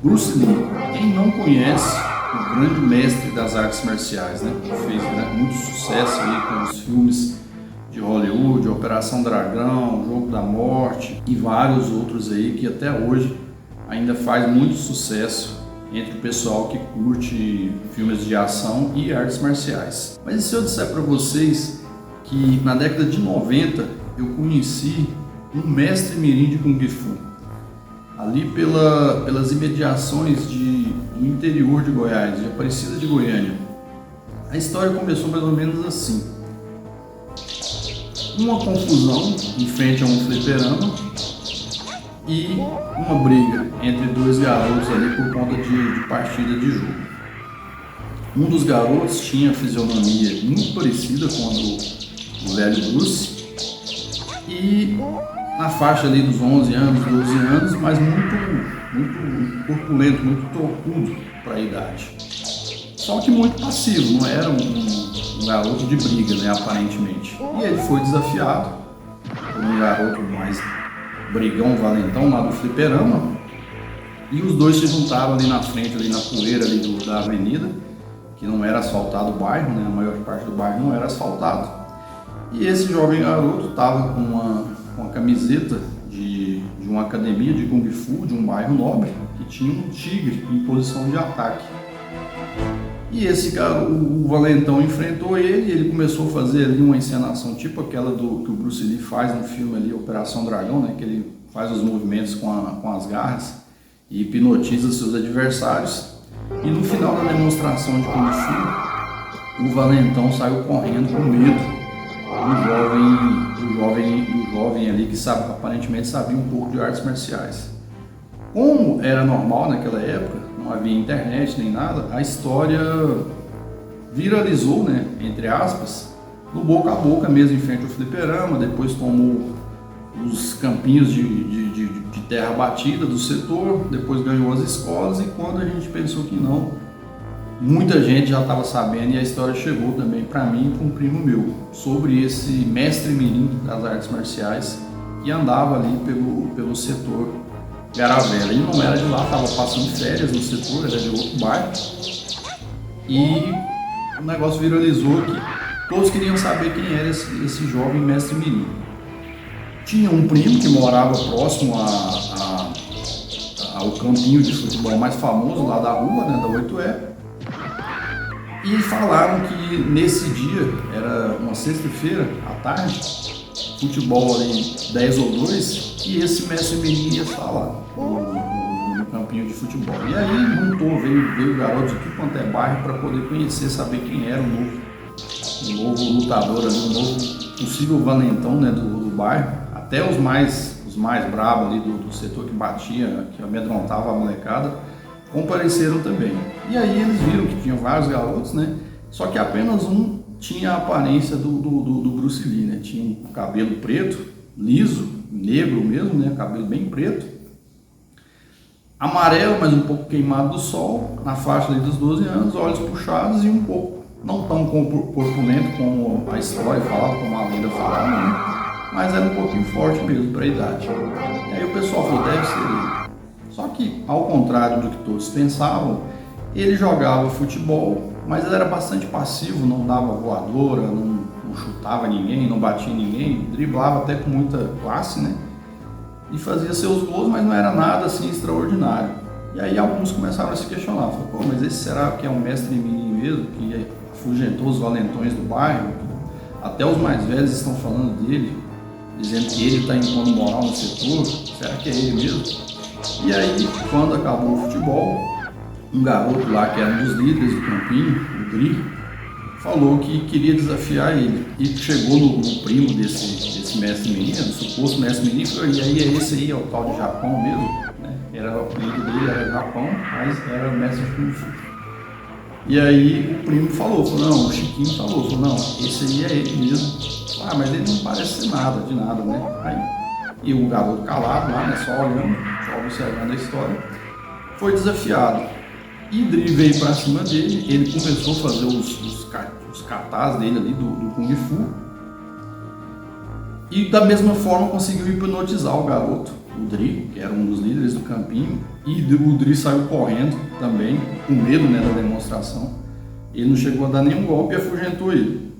Bruce Lee, quem não conhece, o grande mestre das artes marciais, né? Que fez muito sucesso aí com os filmes de Hollywood, Operação Dragão, Jogo da Morte e vários outros aí que até hoje ainda faz muito sucesso entre o pessoal que curte filmes de ação e artes marciais. Mas e se eu disser para vocês que na década de 90 eu conheci um mestre mirim de Kung Fu, ali pelas imediações do interior de Goiás, de Aparecida de Goiânia. A história começou mais ou menos assim. Uma confusão em frente a um fliperama e uma briga entre dois garotos ali por conta de partida de jogo. Um dos garotos tinha fisionomia muito parecida com a do velho Bruce e na faixa ali dos 11 anos, 12 anos, mas muito corpulento, muito torcudo para a idade. Só que muito passivo, não era um garoto de briga, né, aparentemente. E ele foi desafiado por um garoto mais brigão, valentão lá do fliperama, e os dois se juntaram ali na frente, ali na poeira ali da avenida, que não era asfaltado o bairro, né, a maior parte do bairro não era asfaltado. E esse jovem garoto estava com uma camiseta de uma academia de Kung Fu, de um bairro nobre, que tinha um tigre em posição de ataque. E esse cara, o valentão, enfrentou ele começou a fazer ali uma encenação tipo aquela que o Bruce Lee faz no filme ali, Operação Dragão, né, que ele faz os movimentos com as garras e hipnotiza seus adversários. E no final da demonstração de Kung Fu, o valentão saiu correndo com medo do jovem ali que aparentemente sabia um pouco de artes marciais. Como era normal naquela época, não havia internet nem nada, a história viralizou, né, entre aspas, no boca a boca mesmo, em frente ao fliperama. Depois tomou os campinhos de terra batida do setor, depois ganhou as escolas, e quando a gente pensou que não, muita gente já estava sabendo, e a história chegou também para mim e para um primo meu, sobre esse mestre mirim das artes marciais que andava ali pelo setor Garavela. Ele não era de lá, estava passando férias no setor, era de outro bairro, e o negócio viralizou que todos queriam saber quem era esse jovem mestre mirim. Tinha um primo que morava próximo ao campinho de futebol mais famoso lá da rua, né, da 8E, e falaram que nesse dia, era uma sexta-feira à tarde, futebol ali 10 ou 2, e esse mestre mirim ia falar no campinho de futebol. E aí veio garoto de tudo quanto é bairro para poder conhecer, saber quem era o novo lutador ali, o novo possível valentão, né, do bairro. Até os mais bravos ali do setor que batia, que amedrontava a molecada, compareceram também. E aí eles viram que tinha vários garotos, né? Só que apenas um tinha a aparência do Bruce Lee, né? Tinha um cabelo preto, liso, negro mesmo, né? Cabelo bem preto, amarelo, mas um pouco queimado do sol, na faixa ali dos 12 anos, olhos puxados e um pouco, não tão corpulento como a história falava, como a lenda falava, né? Mas era um pouquinho forte mesmo para a idade. E aí o pessoal falou, deve ser ele. Só que, ao contrário do que todos pensavam, ele jogava futebol, mas ele era bastante passivo, não dava voadora, não chutava ninguém, não batia ninguém, driblava até com muita classe, né? E fazia seus gols, mas não era nada assim extraordinário. E aí alguns começaram a se questionar, falaram, pô, mas esse será que é um mestre mirim mesmo, que afugentou os valentões do bairro? Até os mais velhos estão falando dele, dizendo que ele está impondo moral no setor, será que é ele mesmo? E aí, quando acabou o futebol, um garoto lá que era um dos líderes do campinho, o Gri, falou que queria desafiar ele. E chegou no primo desse mestre mirim, do suposto mestre mirim, e falou, e aí, esse aí é o tal de Japão mesmo? Né? O apelido dele era Japão, mas era mestre de Kung Fu. E aí o primo falou, não, o Chiquinho falou, não, esse aí é ele mesmo. Ah, mas ele não parece ser nada, de nada, né? Aí, e o garoto calado lá, né, só olhando, só observando a história, foi desafiado. E Dri veio para cima dele, ele começou a fazer os katas dele ali do Kung Fu, e da mesma forma conseguiu hipnotizar o garoto. o Dri, que era um dos líderes do campinho, e o Dri saiu correndo também, com medo, né, da demonstração. Ele não chegou a dar nenhum golpe e afugentou ele.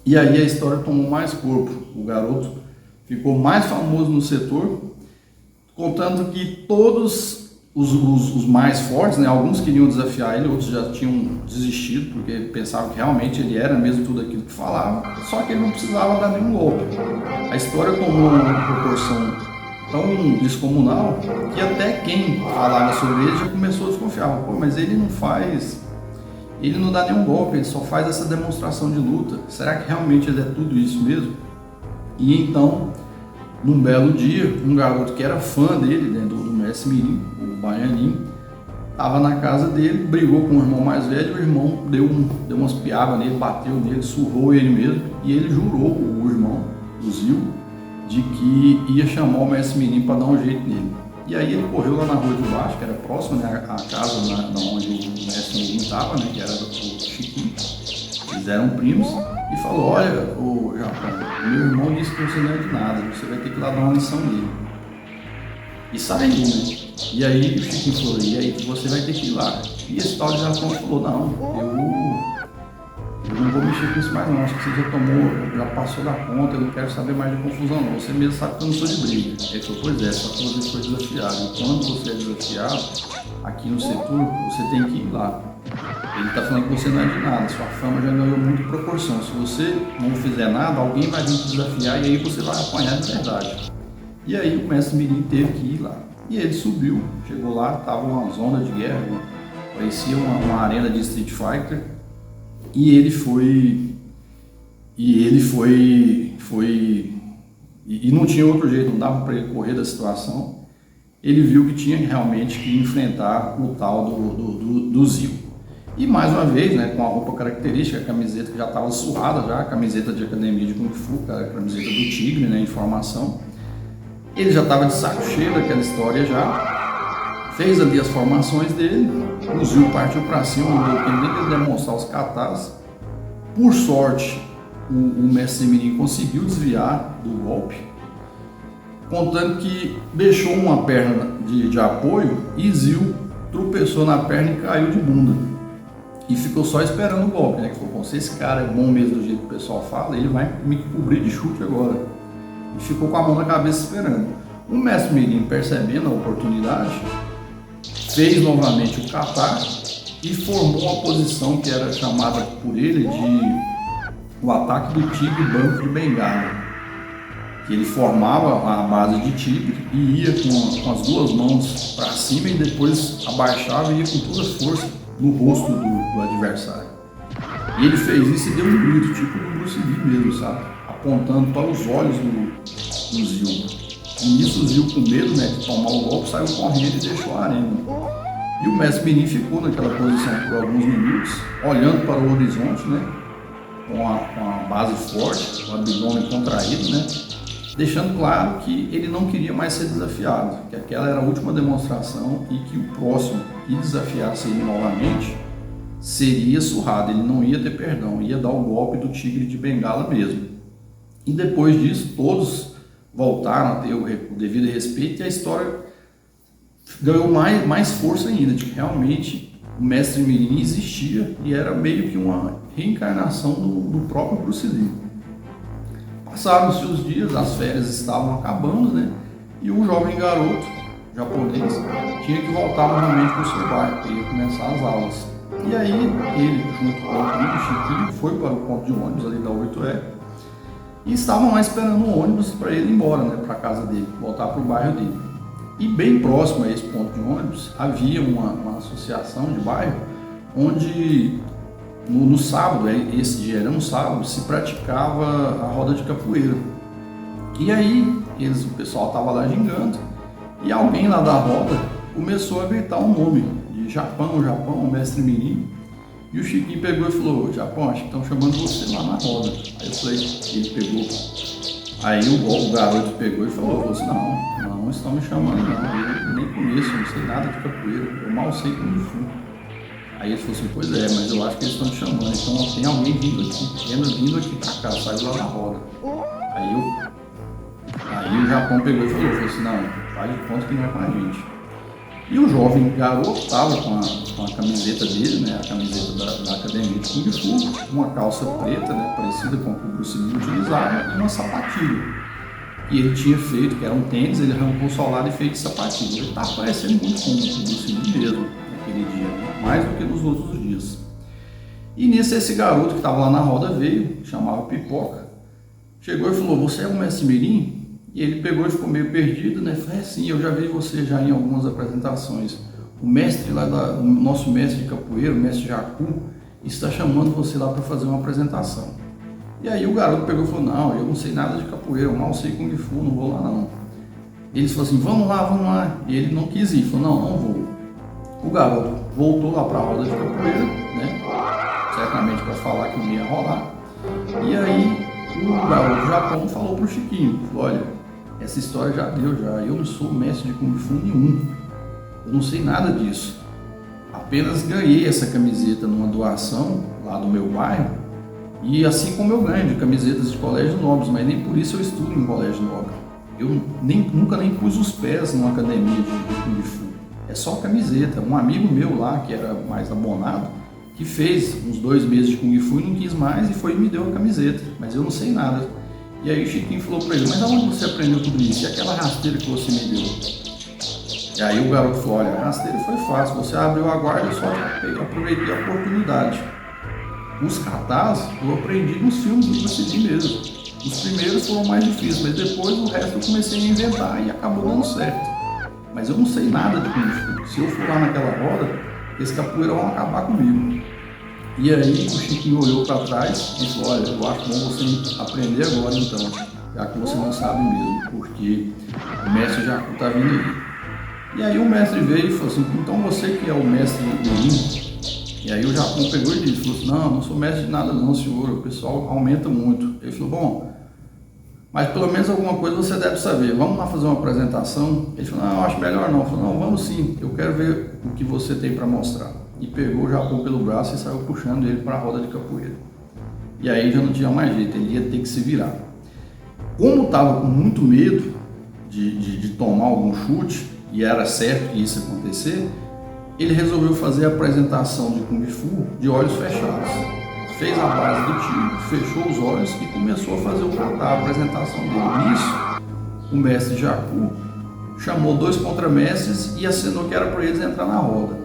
E aí a história tomou mais corpo. O garoto ficou mais famoso no setor, contando que todos os mais fortes, né, alguns queriam desafiar ele, outros já tinham desistido, porque pensavam que realmente ele era mesmo tudo aquilo que falava, só que ele não precisava dar nenhum golpe. A história tomou uma proporção tão descomunal que até quem falava sobre ele já começou a desconfiar. Pô, mas ele não dá nenhum golpe, ele só faz essa demonstração de luta. Será que realmente ele é tudo isso mesmo? E então, num belo dia, um garoto que era fã dele, né, do mestre Mirim, o Baianinho, estava na casa dele, brigou com o irmão mais velho, o irmão deu umas piabas nele, bateu nele, surrou ele mesmo, e ele jurou, o irmão, o Zil, de que ia chamar o mestre Mirim para dar um jeito nele. E aí ele correu lá na rua de baixo, que era próximo, né, à casa onde o mestre Mirim estava, né, que era do Chiquinho. Eles eram primos, e falou: olha, ô Japão, meu irmão disse que você não é de nada, você vai ter que ir lá dar uma lição nele. E saiu, né? E aí o Chiquinho falou: e aí você vai ter que ir lá. E esse tal de Japão falou: não, eu não vou mexer com isso mais não, acho que você já tomou, já passou da conta, eu não quero saber mais de confusão não, você mesmo sabe que eu não sou de briga. Ele falou: pois é, só que você foi desafiado, e quando você é desafiado, aqui no setor, você tem que ir lá. Ele está falando que você não é de nada, sua fama já ganhou muita proporção, se você não fizer nada, alguém vai vir te desafiar e aí você vai apanhar de verdade. E aí o mestre Mirim teve que ir lá. E ele subiu, chegou lá, estava uma zona de guerra, parecia uma arena de Street Fighter. E ele foi. E não tinha outro jeito, não dava para ele correr da situação. Ele viu que tinha realmente que enfrentar o tal do Zil. E mais uma vez, né, com a roupa característica, a camiseta que já estava surrada, já, a camiseta de academia de Kung Fu, a camiseta do Tigre, né, em formação. Ele já estava de saco cheio daquela história já, fez ali as formações dele, o Zil partiu para cima, não deu tempo nem de ele demonstrar os katas. Por sorte, o mestre Mirim conseguiu desviar do golpe, contando que deixou uma perna de apoio e Zil tropeçou na perna e caiu de bunda. E ficou só esperando o golpe, né? Que falou: se esse cara é bom mesmo do jeito que o pessoal fala, ele vai me cobrir de chute agora. E ficou com a mão na cabeça esperando. O mestre Mirim, percebendo a oportunidade, fez novamente o kata e formou uma posição que era chamada por ele de o ataque do tigre banco de bengala. Que ele formava a base de tigre e ia com as duas mãos para cima e depois abaixava e ia com toda a força no rosto do adversário. E ele fez isso e deu um grito, tipo do Bruce Lee mesmo, sabe? Apontando para os olhos do Zil. E nisso o Zil, com medo, né, de tomar o golpe, saiu correndo e deixou a arena. E o mestre Mirim ficou naquela posição por alguns minutos, olhando para o horizonte, né, com a base forte, o abdômen contraído, né, deixando claro que ele não queria mais ser desafiado, que aquela era a última demonstração e que o próximo que desafiasse ele novamente seria surrado, ele não ia ter perdão, ia dar o golpe do tigre de bengala mesmo. E depois disso, todos voltaram a ter o devido respeito e a história ganhou mais força ainda, de que realmente o mestre Mirim existia e era meio que uma reencarnação do próprio Bruce Lee. Passaram-se os dias, as férias estavam acabando, né? E o jovem garoto japonês tinha que voltar novamente para o seu bairro, que ia começar as aulas. E aí ele, junto com o amigo Chiquinho, foi para o ponto de ônibus ali da 8E e estavam lá esperando um ônibus para ele ir embora, né, para a casa dele, voltar para o bairro dele. E bem próximo a esse ponto de ônibus havia uma associação de bairro onde no sábado, esse dia era um sábado, se praticava a roda de capoeira. E aí o pessoal estava lá gingando e alguém lá da roda começou a gritar um nome de Japão, o mestre Mirim. E o Chiquinho pegou e falou: Japão, acho que estão chamando você lá na roda. Aí eu falei, ele pegou. Aí o garoto pegou e falou assim: não estão me chamando não, eu nem conheço, não sei nada de capoeira, eu mal sei Kung Fu. Aí ele falou assim: pois é, mas eu acho que eles estão te chamando, então tem alguém vindo aqui pra cá, saiu lá na roda. Aí o Japão pegou e falou assim: não, faz de conta que não é com a gente. E o jovem garoto estava com a camiseta dele, né, a camiseta da academia de Kung Fu, uma calça preta, né, parecida com o que o Bruce Lee utilizava, e uma sapatilha. E ele tinha feito, que era um tênis, ele arrancou o solado e fez de sapatilha. Ele estava parecendo muito com o Bruce Lee mesmo, naquele dia, né, mais do que nos outros dias. E nisso esse garoto que estava lá na roda veio, chamava Pipoca, chegou e falou: "Você é o mestre Mirim?" E ele pegou e ficou meio perdido, né? Falei: "Sim, eu já vi você já em algumas apresentações. O mestre lá, o nosso mestre de capoeira, o mestre Jacu, está chamando você lá para fazer uma apresentação." E aí o garoto pegou e falou: "Não, eu não sei nada de capoeira, eu mal sei Kung Fu, não vou lá não." Eles falaram assim: vamos lá." E ele não quis ir, falou: "Não, não vou." O garoto voltou lá para a roda de capoeira, né? Certamente para falar que não ia rolar. E aí o garoto do Japão falou pro Chiquinho, falou: "Olha, essa história já deu já, eu não sou mestre de Kung Fu nenhum, eu não sei nada disso. Apenas ganhei essa camiseta numa doação lá do meu bairro, e assim como eu ganho de camisetas de colégio nobres, mas nem por isso eu estudo em colégio nobre. Eu nunca nem pus os pés numa academia de Kung Fu, é só camiseta." Um amigo meu lá, que era mais abonado, que fez uns 2 meses de Kung Fu e não quis mais, e foi e me deu a camiseta, mas eu não sei nada. E aí o Chiquinho falou para ele: "Mas aonde você aprendeu tudo isso? E aquela rasteira que você me deu?" E aí o garoto falou: "Olha, a rasteira foi fácil, você abriu a guarda, eu só aproveitei a oportunidade. Os katas eu aprendi nos filmes do Bruce Lee mesmo. Os primeiros foram mais difíceis, mas depois o resto eu comecei a inventar e acabou dando certo. Mas eu não sei nada de Kung Fu. Se eu for lá naquela roda, esse capoeira vão acabar comigo." E aí o Chiquinho olhou para trás e falou: "Olha, eu acho bom você aprender agora então, já que você não sabe mesmo, porque o mestre Jacu está vindo aí." E aí o mestre veio e falou assim: "Então você que é o mestre Mirim?" E aí o Japão pegou e disse, falou assim: "Não, não sou mestre de nada não, senhor, o pessoal aumenta muito." Ele falou: "Bom, mas pelo menos alguma coisa você deve saber, vamos lá fazer uma apresentação?" Ele falou: "Não, eu acho melhor não." Eu falei: "Não, vamos sim, eu quero ver o que você tem para mostrar." E pegou o Japão pelo braço e saiu puxando ele para a roda de capoeira. E aí já não tinha mais jeito, ele ia ter que se virar. Como estava com muito medo de tomar algum chute, e era certo que isso ia acontecer, ele resolveu fazer a apresentação de Kung Fu de olhos fechados. Fez a base do tiro, fechou os olhos e começou a fazer o kata, a apresentação dele. Nisso, o mestre Jacu chamou 2 contramestres e acenou que era para eles entrar na roda.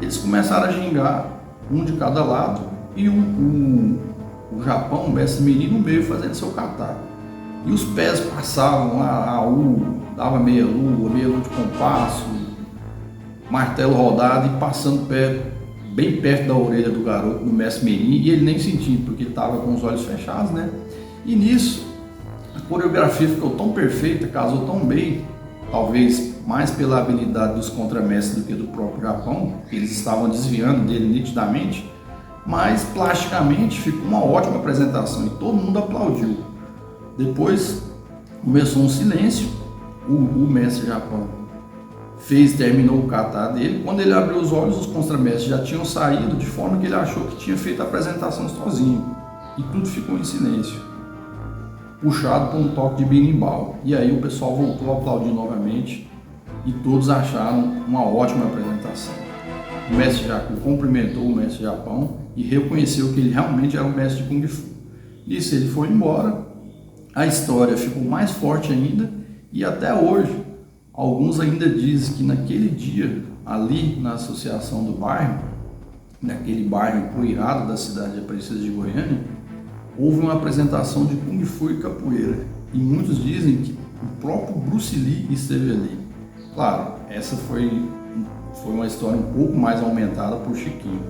Eles começaram a gingar, um de cada lado, e o Japão, o mestre Mirim, no meio fazendo seu kata. E os pés passavam lá, dava meia lua de compasso, martelo rodado e passando o pé bem perto da orelha do garoto, do mestre Mirim, e ele nem sentia, porque ele estava com os olhos fechados, né? E nisso, a coreografia ficou tão perfeita, casou tão bem, talvez mais pela habilidade dos contramestres do que do próprio Japão, que eles estavam desviando dele nitidamente, mas plasticamente ficou uma ótima apresentação e todo mundo aplaudiu. Depois começou um silêncio, o mestre Japão terminou o kata dele. Quando ele abriu os olhos, os contramestres já tinham saído, de forma que ele achou que tinha feito a apresentação sozinho, e tudo ficou em silêncio, puxado por um toque de berimbau. E aí o pessoal voltou a aplaudir novamente e todos acharam uma ótima apresentação. O mestre Jacu cumprimentou o mestre Japão e reconheceu que ele realmente era um mestre de Kung Fu. Nisso ele foi embora, a história ficou mais forte ainda, e até hoje alguns ainda dizem que naquele dia, ali na associação do bairro, naquele bairro empoeirado da cidade de Aparecida de Goiânia, houve uma apresentação de Kung Fu e capoeira, e muitos dizem que o próprio Bruce Lee esteve ali. Claro, essa foi uma história um pouco mais aumentada por Chiquinho.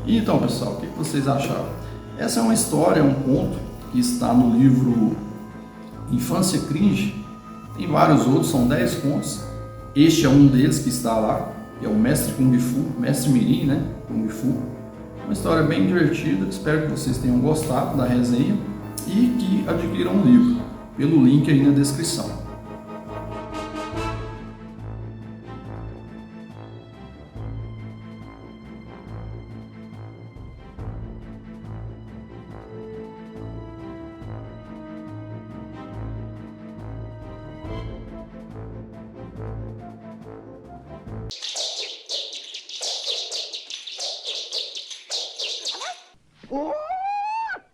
E então, pessoal, o que vocês acharam? Essa é uma história, um conto que está no livro Infância Cringe. Tem vários outros, são 10 contos. Este é um deles que está lá, que é o Mestre Kung Fu, Mestre Mirim, né? Kung Fu. Uma história bem divertida, espero que vocês tenham gostado da resenha e que adquiram o livro, pelo link aí na descrição. Oh!